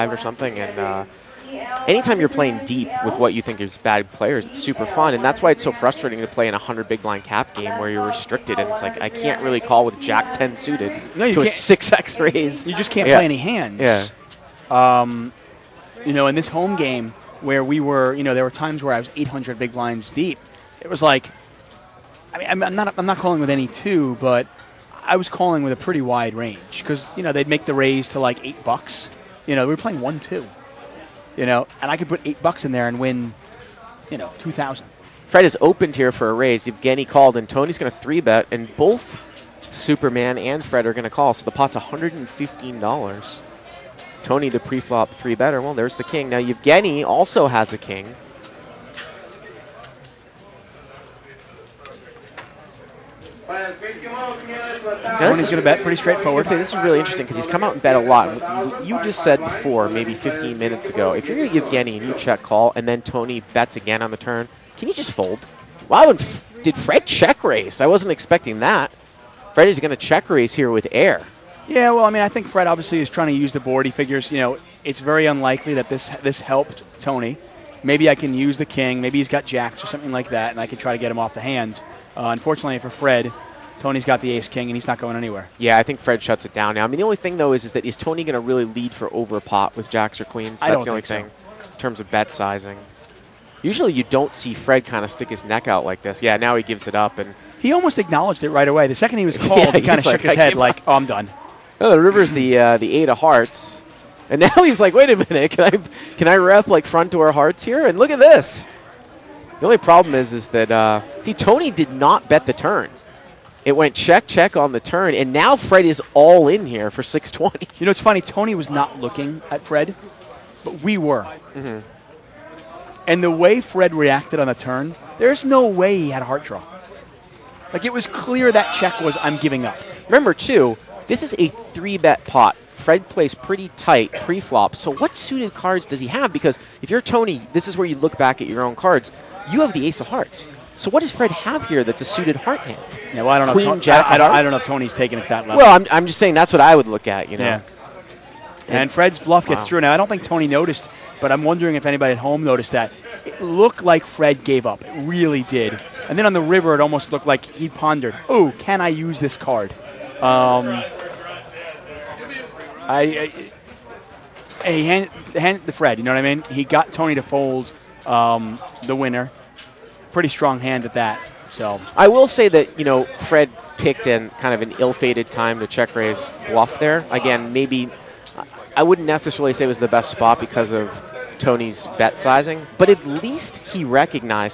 or something, and anytime you're playing deep with what you think is bad players, it's super fun, and that's why it's so frustrating to play in a 100 big blind cap game where you're restricted, and it's like I can't really call with Jack 10 suited to a 6x raise. You just can't play any hands. Yeah. In this home game where we were, there were times where I was 800 big blinds deep. It was like, I'm not calling with any two, but I was calling with a pretty wide range because they'd make the raise to like $8. We were playing 1-2. And I could put $8 in there and win, 2,000. Fred is opened here for a raise. Evgeny called, and Tony's going to 3-bet, and both Superman and Fred are going to call, so the pot's $115. Tony, the pre-flop 3-better. Well, there's the king. Now, Evgeny also has a king. Tony's going to bet pretty straightforward. I was going to say, this is really interesting because he's come out and bet a lot. You just said before, maybe 15 minutes ago, if you're Evgeny and you check call and then Tony bets again on the turn, can you just fold? Wow, did Fred check raise? I wasn't expecting that. Fred is going to check raise here with air. Yeah, well, I think Fred obviously is trying to use the board. He figures, it's very unlikely that this helped Tony. Maybe I can use the king. Maybe he's got jacks or something like that, and I can try to get him off the hand. Unfortunately for Fred, Tony's got the ace-king, and he's not going anywhere. Yeah, I think Fred shuts it down now. The only thing, though, is that is Tony going to really lead for over pot with jacks or queens? That's the only thing in terms of bet sizing. Usually you don't see Fred kind of stick his neck out like this. Yeah, now he gives it up. And he almost acknowledged it right away. The second he was called, he kind of shook his head like, oh, I'm done. Oh, the river's the 8 of hearts. And now he's like, wait a minute, can I rep like front door hearts here? And look at this. The only problem is that, see, Tony did not bet the turn. It went check on the turn, and now Fred is all in here for 620. It's funny. Tony was not looking at Fred, but we were. Mm-hmm. And the way Fred reacted on the turn, there's no way he had a heart draw. Like, it was clear that check was, I'm giving up. Remember, too, this is a 3-bet pot. Fred plays pretty tight pre-flop, so what suited cards does he have? Because if you're Tony, this is where you look back at your own cards. You have the ace of hearts. So what does Fred have here that's a suited heart hand? Yeah, well, I don't know. Queen, Jack, I don't know if Tony's taking it to that level. Well, I'm just saying that's what I would look at, Yeah. And Fred's bluff gets through. Now, I don't think Tony noticed, but I'm wondering if anybody at home noticed that. It looked like Fred gave up. It really did. And then on the river, it almost looked like he pondered, oh, can I use this card? He handed it to Fred, you know what I mean? He got Tony to fold the winner. Pretty strong hand at that. So I will say that, Fred picked in kind of an ill-fated time to check raise bluff there. Again, maybe I wouldn't necessarily say it was the best spot because of Tony's bet sizing, but at least he recognized